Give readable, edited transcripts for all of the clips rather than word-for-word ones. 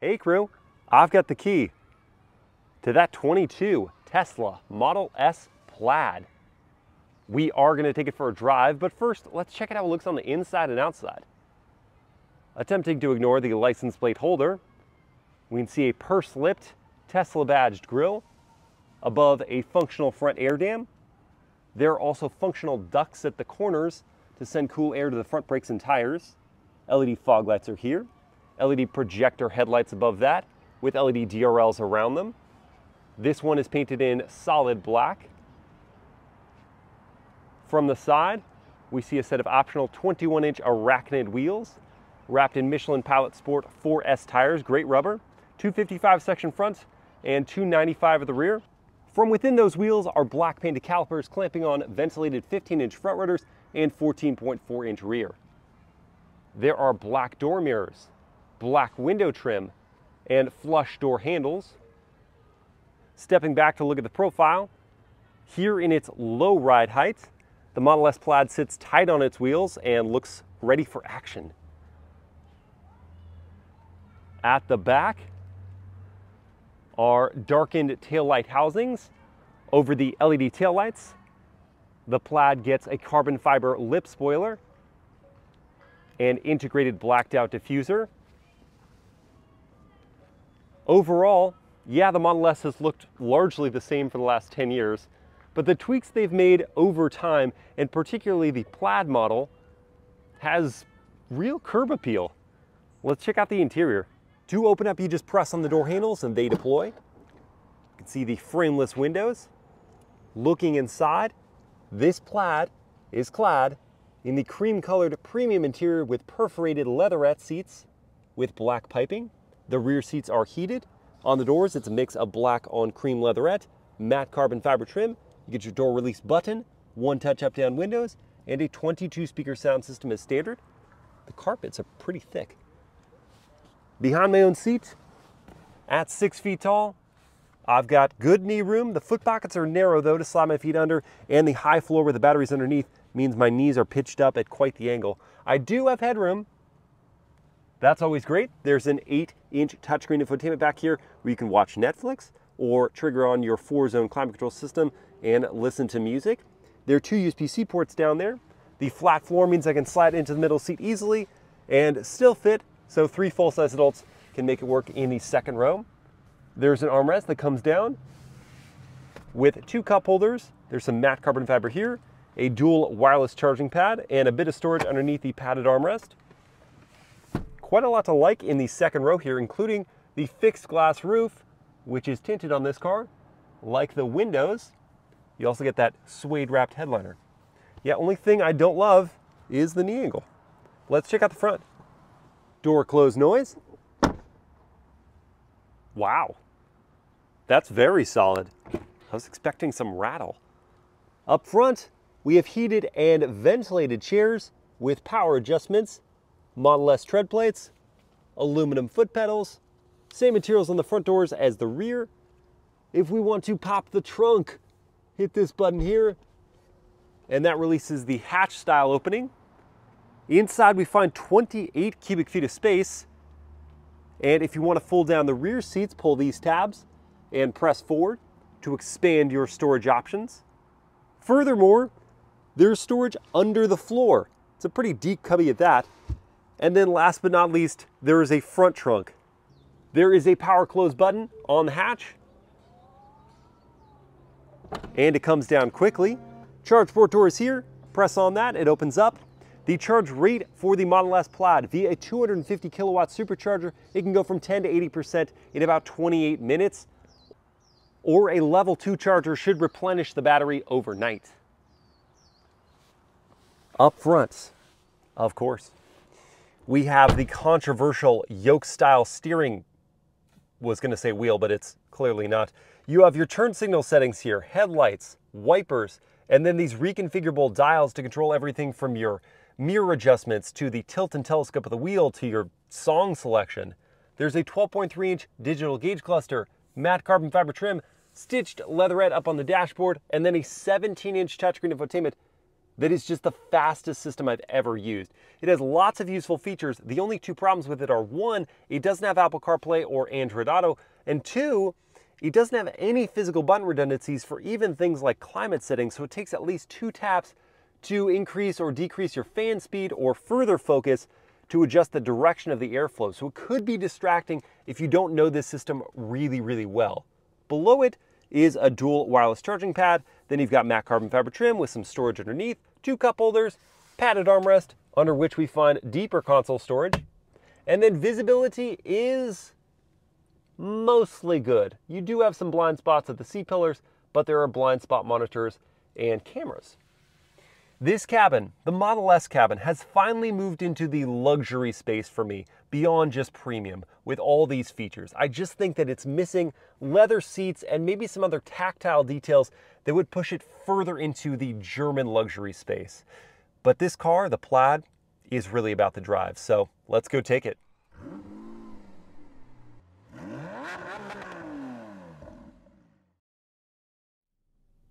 Hey crew, I've got the key to that 22 Tesla Model S Plaid. We are going to take it for a drive, but first let's check out how it looks on the inside and outside. Attempting to ignore the license plate holder, we can see a purse-lipped Tesla badged grille above a functional front air dam. There are also functional ducts at the corners to send cool air to the front brakes and tires. LED fog lights are here. LED projector headlights above that with LED DRLs around them. This one is painted in solid black. From the side, we see a set of optional 21-inch Arachnid wheels wrapped in Michelin Pilot Sport 4S tires, great rubber, 255 section front and 295 at the rear. From within those wheels are black painted calipers clamping on ventilated 15-inch front rotors and 14.4-inch rear. There are black door mirrors, black window trim, and flush door handles. Stepping back to look at the profile, here in its low ride height, the Model S Plaid sits tight on its wheels and looks ready for action. At the back are darkened taillight housings over the LED taillights. The Plaid gets a carbon fiber lip spoiler and integrated blacked out diffuser. Overall, yeah, the Model S has looked largely the same for the last 10 years, but the tweaks they've made over time, and particularly the Plaid model, has real curb appeal. Let's check out the interior. To open up, you just press on the door handles and they deploy. You can see the frameless windows. Looking inside, this Plaid is clad in the cream-colored premium interior with perforated leatherette seats with black piping. The rear seats are heated. On the doors, it's a mix of black on cream leatherette, matte carbon fiber trim. You get your door release button, one touch up-down windows, and a 22-speaker sound system as standard. The carpets are pretty thick. Behind my own seat, at 6 feet tall, I've got good knee room. The foot pockets are narrow though to slide my feet under, and the high floor where the battery's underneath means my knees are pitched up at quite the angle. I do have headroom. That's always great. There's an 8-inch touchscreen infotainment back here where you can watch Netflix or trigger on your 4-zone climate control system and listen to music. There are 2 USB-C ports down there. The flat floor means I can slide into the middle seat easily and still fit, so 3 full-size adults can make it work in the second row. There's an armrest that comes down with 2 cup holders. There's some matte carbon fiber here, a dual wireless charging pad, and a bit of storage underneath the padded armrest. Quite a lot to like in the second row here, including the fixed glass roof, which is tinted on this car. Like the windows, you also get that suede wrapped headliner. Yeah, only thing I don't love is the knee angle. Let's check out the front. Door close noise. Wow, that's very solid. I was expecting some rattle. Up front, we have heated and ventilated chairs with power adjustments, Model S tread plates, aluminum foot pedals, same materials on the front doors as the rear. If we want to pop the trunk, hit this button here, and that releases the hatch style opening. Inside we find 28 cubic feet of space, and if you want to fold down the rear seats, pull these tabs and press forward to expand your storage options. Furthermore, there's storage under the floor. It's a pretty deep cubby at that. And then last but not least, there is a front trunk. There is a power close button on the hatch, and it comes down quickly. Charge port door is here. Press on that, it opens up. The charge rate for the Model S Plaid via a 250 kilowatt supercharger, it can go from 10 to 80% in about 28 minutes, or a level 2 charger should replenish the battery overnight. Up front, of course, we have the controversial yoke style steering. Was going to say wheel, but it's clearly not. You have your turn signal settings here, headlights, wipers, and then these reconfigurable dials to control everything from your mirror adjustments to the tilt and telescope of the wheel to your song selection. There's a 12.3-inch digital gauge cluster, matte carbon fiber trim, stitched leatherette up on the dashboard, and then a 17-inch touchscreen infotainment that is just the fastest system I've ever used. It has lots of useful features. The only two problems with it are, one, it doesn't have Apple CarPlay or Android Auto, and two, it doesn't have any physical button redundancies for even things like climate settings, so it takes at least 2 taps to increase or decrease your fan speed or further focus to adjust the direction of the airflow. So it could be distracting if you don't know this system really, really well. Below it is a dual wireless charging pad. Then you've got matte carbon fiber trim with some storage underneath, 2 cup holders, padded armrest under which we find deeper console storage. And then visibility is mostly good. You do have some blind spots at the C-pillars, but there are blind spot monitors and cameras. This cabin, the Model S cabin, has finally moved into the luxury space for me, beyond just premium, with all these features. I just think that it's missing leather seats and maybe some other tactile details that would push it further into the German luxury space. But this car, the Plaid, is really about the drive, so let's go take it.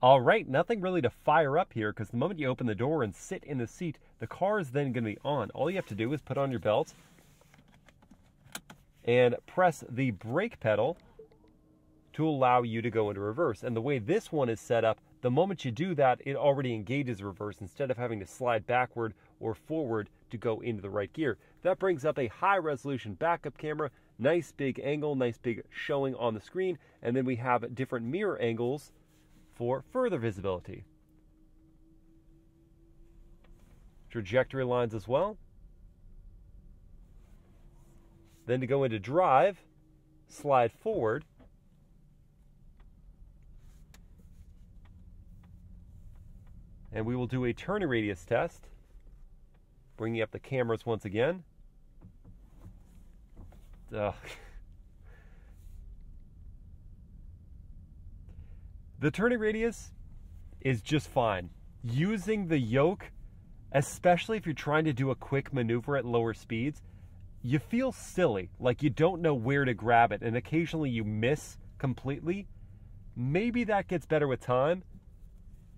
All right, nothing really to fire up here because the moment you open the door and sit in the seat, the car is then going to be on. All you have to do is put on your belt and press the brake pedal to allow you to go into reverse. And the way this one is set up, the moment you do that, it already engages reverse instead of having to slide backward or forward to go into the right gear. That brings up a high-resolution backup camera, nice big angle, nice big showing on the screen, and then we have different mirror angles for further visibility. Trajectory lines as well. Then to go into drive, slide forward. And we will do a turning radius test, bringing up the cameras once again. The turning radius is just fine. Using the yoke, especially if you're trying to do a quick maneuver at lower speeds, you feel silly, like you don't know where to grab it, and occasionally you miss completely. Maybe that gets better with time,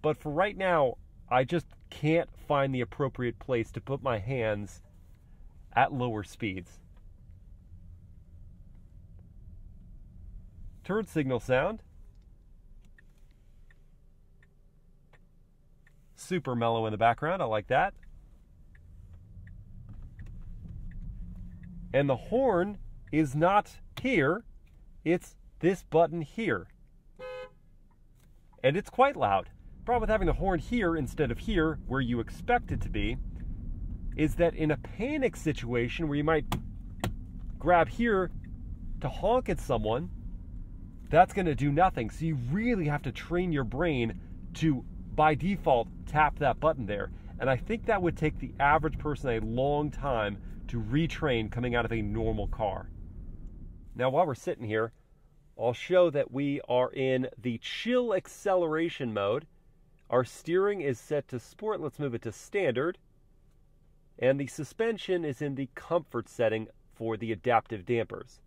but for right now, I just can't find the appropriate place to put my hands at lower speeds. Turn signal sound. Super mellow in the background, I like that. And the horn is not here, it's this button here. And it's quite loud. The problem with having the horn here instead of here, where you expect it to be, is that in a panic situation where you might grab here to honk at someone, that's going to do nothing. So you really have to train your brain to, by default, tap that button there. And I think that would take the average person a long time to retrain coming out of a normal car. Now, while we're sitting here, I'll show that we are in the chill acceleration mode. Our steering is set to sport. Let's move it to standard. And the suspension is in the comfort setting for the adaptive dampers.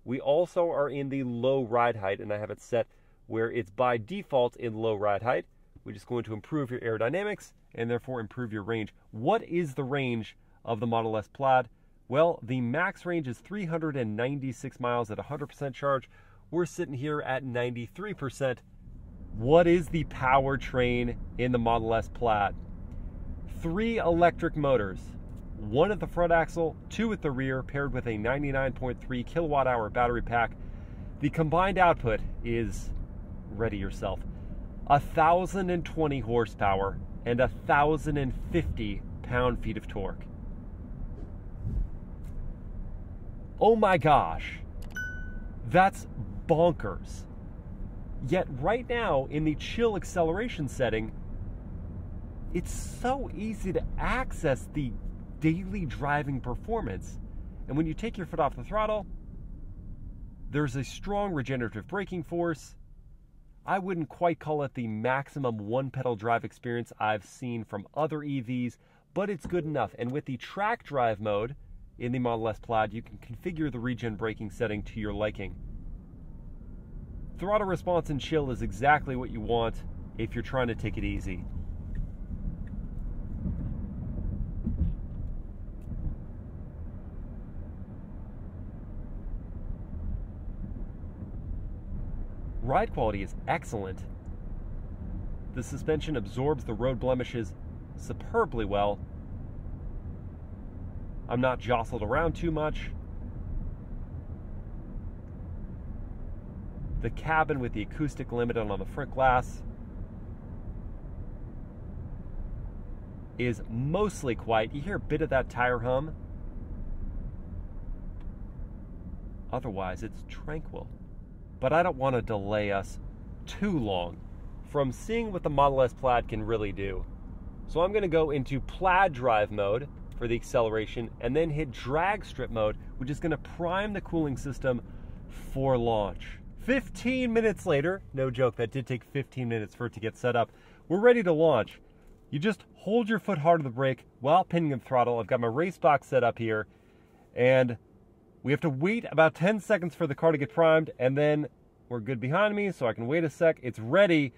We also are in the low ride height, and I have it set where it's by default in low ride height. We're just going to improve your aerodynamics and therefore improve your range. What is the range of the Model S Plaid? Well, the max range is 396 miles at 100% charge. We're sitting here at 93%. What is the powertrain in the Model S Plaid? 3 electric motors, 1 at the front axle, 2 at the rear, paired with a 99.3 kilowatt hour battery pack. The combined output is, ready yourself, 1,020 horsepower and 1,050 pound-feet of torque. Oh my gosh, that's bonkers. Yet right now, in the chill acceleration setting, it's so easy to access the daily driving performance. And when you take your foot off the throttle, there's a strong regenerative braking force. I wouldn't quite call it the maximum one-pedal drive experience I've seen from other EVs, but it's good enough. And with the track drive mode in the Model S Plaid, you can configure the regen braking setting to your liking. Throttle response in chill is exactly what you want if you're trying to take it easy. Ride quality is excellent. The suspension absorbs the road blemishes superbly well. I'm not jostled around too much. The cabin with the acoustic limited on the front glass is mostly quiet. You hear a bit of that tire hum. Otherwise, it's tranquil. But I don't want to delay us too long from seeing what the Model S Plaid can really do. So I'm going to go into Plaid drive mode for the acceleration and then hit drag strip mode, which is going to prime the cooling system for launch. 15 minutes later, no joke, that did take 15 minutes for it to get set up. We're ready to launch. You just hold your foot hard on the brake while pinning the throttle. I've got my race box set up here, and we have to wait about 10 seconds for the car to get primed, and then we're good behind me, so I can wait a sec. It's ready.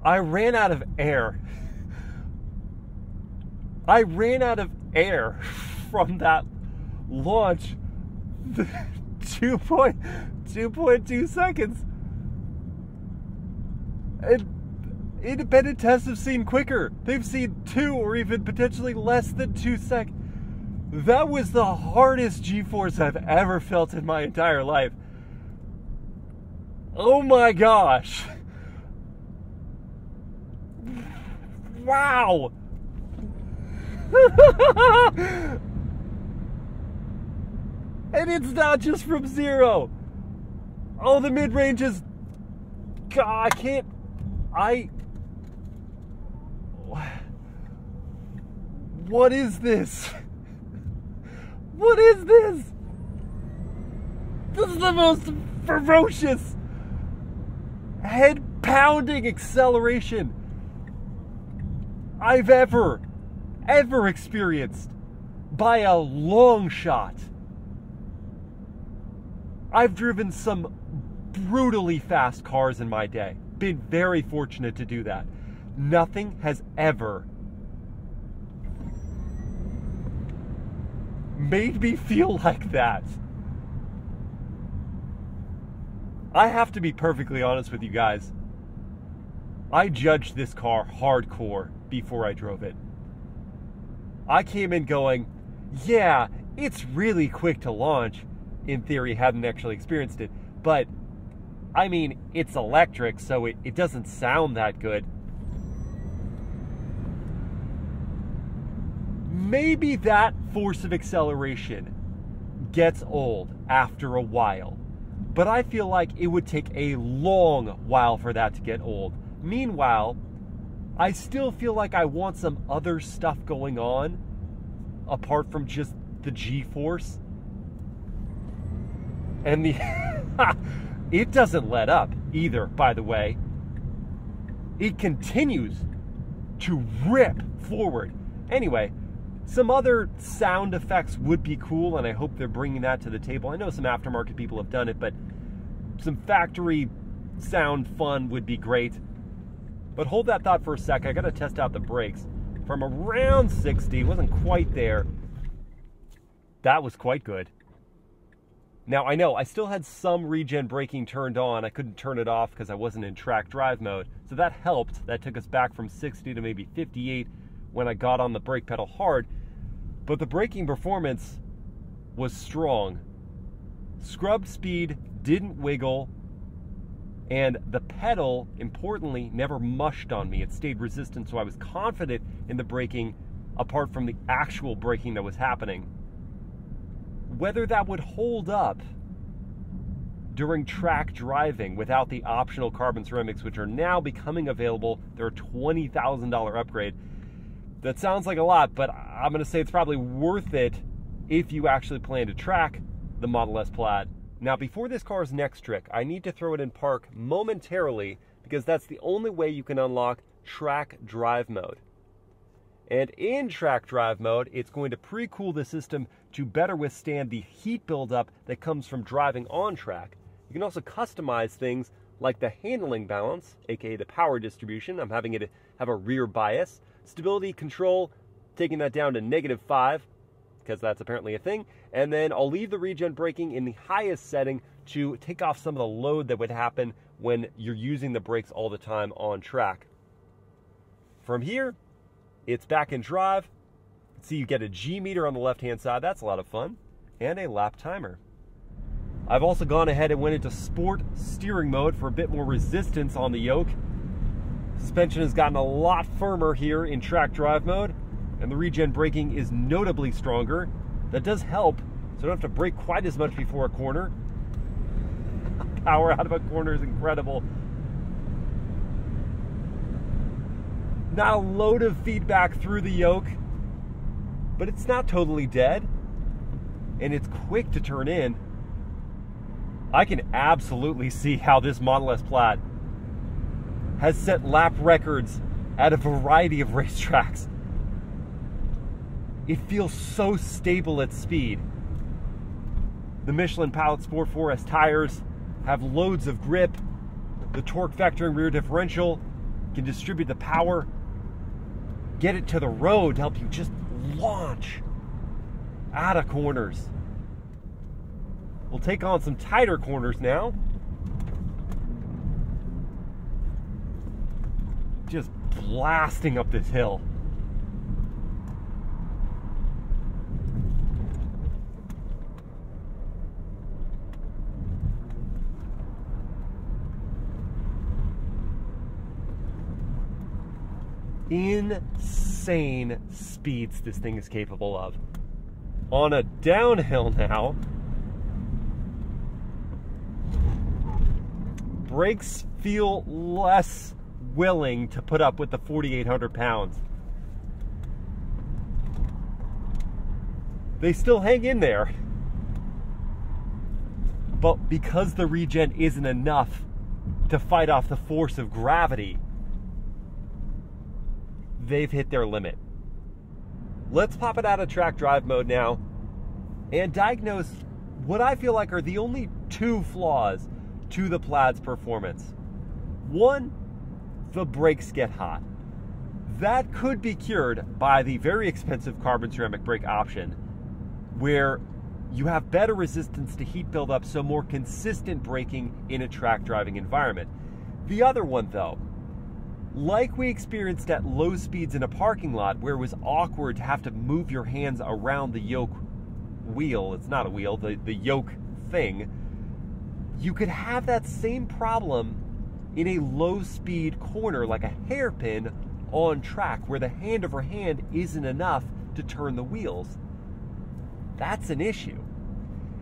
I ran out of air. I ran out of air from that launch. 2.2 seconds. And independent tests have seen quicker. They've seen 2 or even potentially less than 2 seconds. That was the hardest G-force I've ever felt in my entire life. Oh my gosh. Wow. And it's not just from 0. Oh, the mid-range is... God, I can't... What is this? What is this? This is the most ferocious, head-pounding acceleration I've ever experienced by a long shot. I've driven some brutally fast cars in my day. Been very fortunate to do that. Nothing has ever made me feel like that. I have to be perfectly honest with you guys. I judged this car hardcore before I drove it. I came in going, yeah, it's really quick to launch. In theory, hadn't actually experienced it. But, I mean, it's electric, so it doesn't sound that good. Maybe that force of acceleration gets old after a while. But I feel like it would take a long while for that to get old. Meanwhile, I still feel like I want some other stuff going on apart from just the G-force. And the it doesn't let up either, by the way. It continues to rip forward. Anyway, some other sound effects would be cool, and I hope they're bringing that to the table. I know some aftermarket people have done it, but some factory sound fun would be great. But hold that thought for a sec. I got to test out the brakes. From around 60, wasn't quite there. That was quite good. Now, I know I still had some regen braking turned on. I couldn't turn it off because I wasn't in track drive mode. So that helped. That took us back from 60 to maybe 58 when I got on the brake pedal hard. But the braking performance was strong. Scrub speed didn't wiggle. And the pedal, importantly, never mushed on me. It stayed resistant, so I was confident in the braking apart from the actual braking that was happening. Whether that would hold up during track driving without the optional carbon ceramics, which are now becoming available, they're a $20,000 upgrade. That sounds like a lot, but I'm going to say it's probably worth it if you actually plan to track the Model S Plaid. Now, before this car's next trick, I need to throw it in park momentarily because that's the only way you can unlock track drive mode. And in track drive mode, it's going to pre-cool the system to better withstand the heat buildup that comes from driving on track. You can also customize things like the handling balance, aka the power distribution. I'm having it have a rear bias. Stability control, taking that down to -5, because that's apparently a thing. And then I'll leave the regen braking in the highest setting to take off some of the load that would happen when you're using the brakes all the time on track. From here, it's back in drive. See, you get a G meter on the left-hand side. That's a lot of fun. And a lap timer. I've also gone ahead and went into sport steering mode for a bit more resistance on the yoke. Suspension has gotten a lot firmer here in track drive mode, and the regen braking is notably stronger. That does help, so I don't have to brake quite as much before a corner. Power out of a corner is incredible. Not a load of feedback through the yoke, but it's not totally dead, and it's quick to turn in. I can absolutely see how this Model S Plaid has set lap records at a variety of racetracks. It feels so stable at speed. The Michelin Pilot Sport 4S tires have loads of grip. The torque vectoring rear differential can distribute the power, get it to the road to help you just launch out of corners. We'll take on some tighter corners now. Just blasting up this hill. Insane speeds this thing is capable of. On a downhill now, brakes feel less willing to put up with the 4,800 pounds. They still hang in there, but because the regen isn't enough to fight off the force of gravity, they've hit their limit. Let's pop it out of track drive mode now and diagnose what I feel like are the only two flaws to the Plaid's performance. One, the brakes get hot. That could be cured by the very expensive carbon ceramic brake option, where you have better resistance to heat buildup, so more consistent braking in a track driving environment. The other one though, like we experienced at low speeds in a parking lot where it was awkward to have to move your hands around the yoke wheel, it's not a wheel, the yoke thing, you could have that same problem in a low speed corner like a hairpin on track where the hand over hand isn't enough to turn the wheels. That's an issue.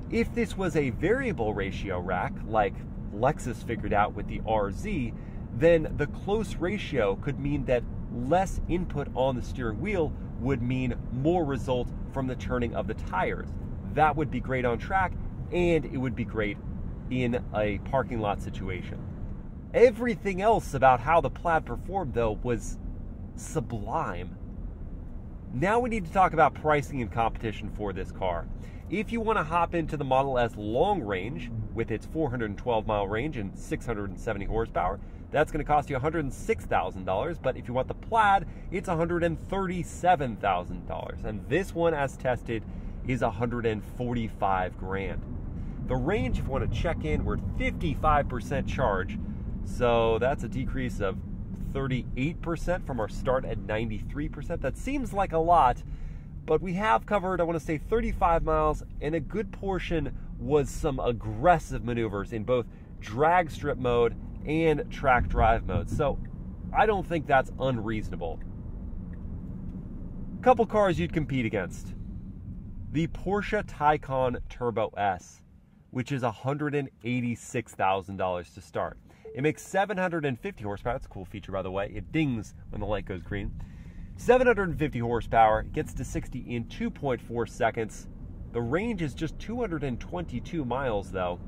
If this was a variable ratio rack like Lexus figured out with the RZ, then the close ratio could mean that less input on the steering wheel would mean more result from the turning of the tires. That would be great on track, and it would be great in a parking lot situation. Everything else about how the Plaid performed, though, was sublime. Now we need to talk about pricing and competition for this car. If you want to hop into the Model S long range with its 412-mile range and 670 horsepower, that's going to cost you $106,000, but if you want the Plaid, it's $137,000. And this one, as tested, is $145,000. The range, if you want to check in, we're at 55% charge, so that's a decrease of 38% from our start at 93%. That seems like a lot, but we have covered, I want to say, 35 miles, and a good portion was some aggressive maneuvers in both drag strip mode and track drive mode. So I don't think that's unreasonable. Couple cars you'd compete against. The Porsche Taycan Turbo S, which is $186,000 to start. It makes 750 horsepower. That's a cool feature, by the way. It dings when the light goes green. 750 horsepower. It gets to 60 in 2.4 seconds. The range is just 222 miles, though.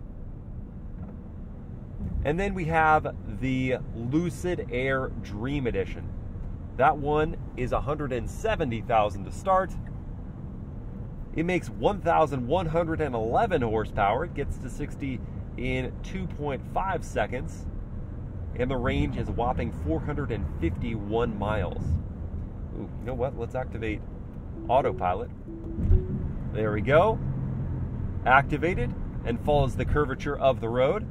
And then we have the Lucid Air Dream Edition. That one is $170,000 to start. It makes 1,111 horsepower. It gets to 60 in 2.5 seconds. And the range is a whopping 451 miles. Ooh, you know what? Let's activate autopilot. There we go. Activated, and follows the curvature of the road.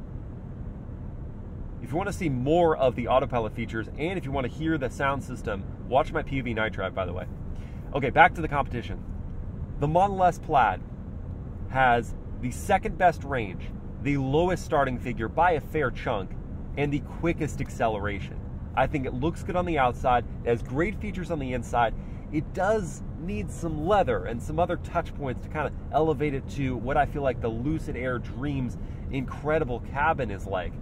If you want to see more of the autopilot features, and if you want to hear the sound system, watch my PUV night drive, by the way. Okay, back to the competition. The Model S Plaid has the second best range, the lowest starting figure by a fair chunk, and the quickest acceleration. I think it looks good on the outside, it has great features on the inside. It does need some leather and some other touch points to kind of elevate it to what I feel like the Lucid Air Dream's incredible cabin is like.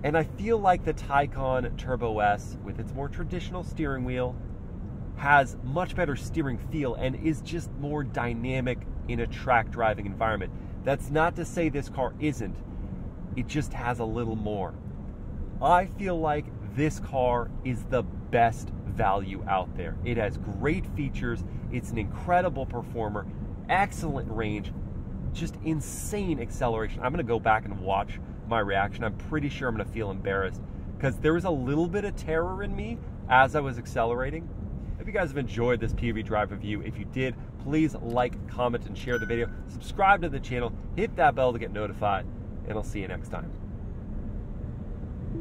And I feel like the Taycan Turbo S, with its more traditional steering wheel, has much better steering feel and is just more dynamic in a track driving environment. That's not to say this car isn't, it just has a little more. I feel like this car is the best value out there. It has great features, it's an incredible performer, excellent range, just insane acceleration. I'm gonna go back and watch my reaction. I'm pretty sure I'm gonna feel embarrassed because there was a little bit of terror in me as I was accelerating. If you guys have enjoyed this PUV drive review, if you did, please like, comment, and share the video. Subscribe to the channel, hit that bell to get notified, and I'll see you next time.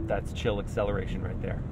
That's chill acceleration right there.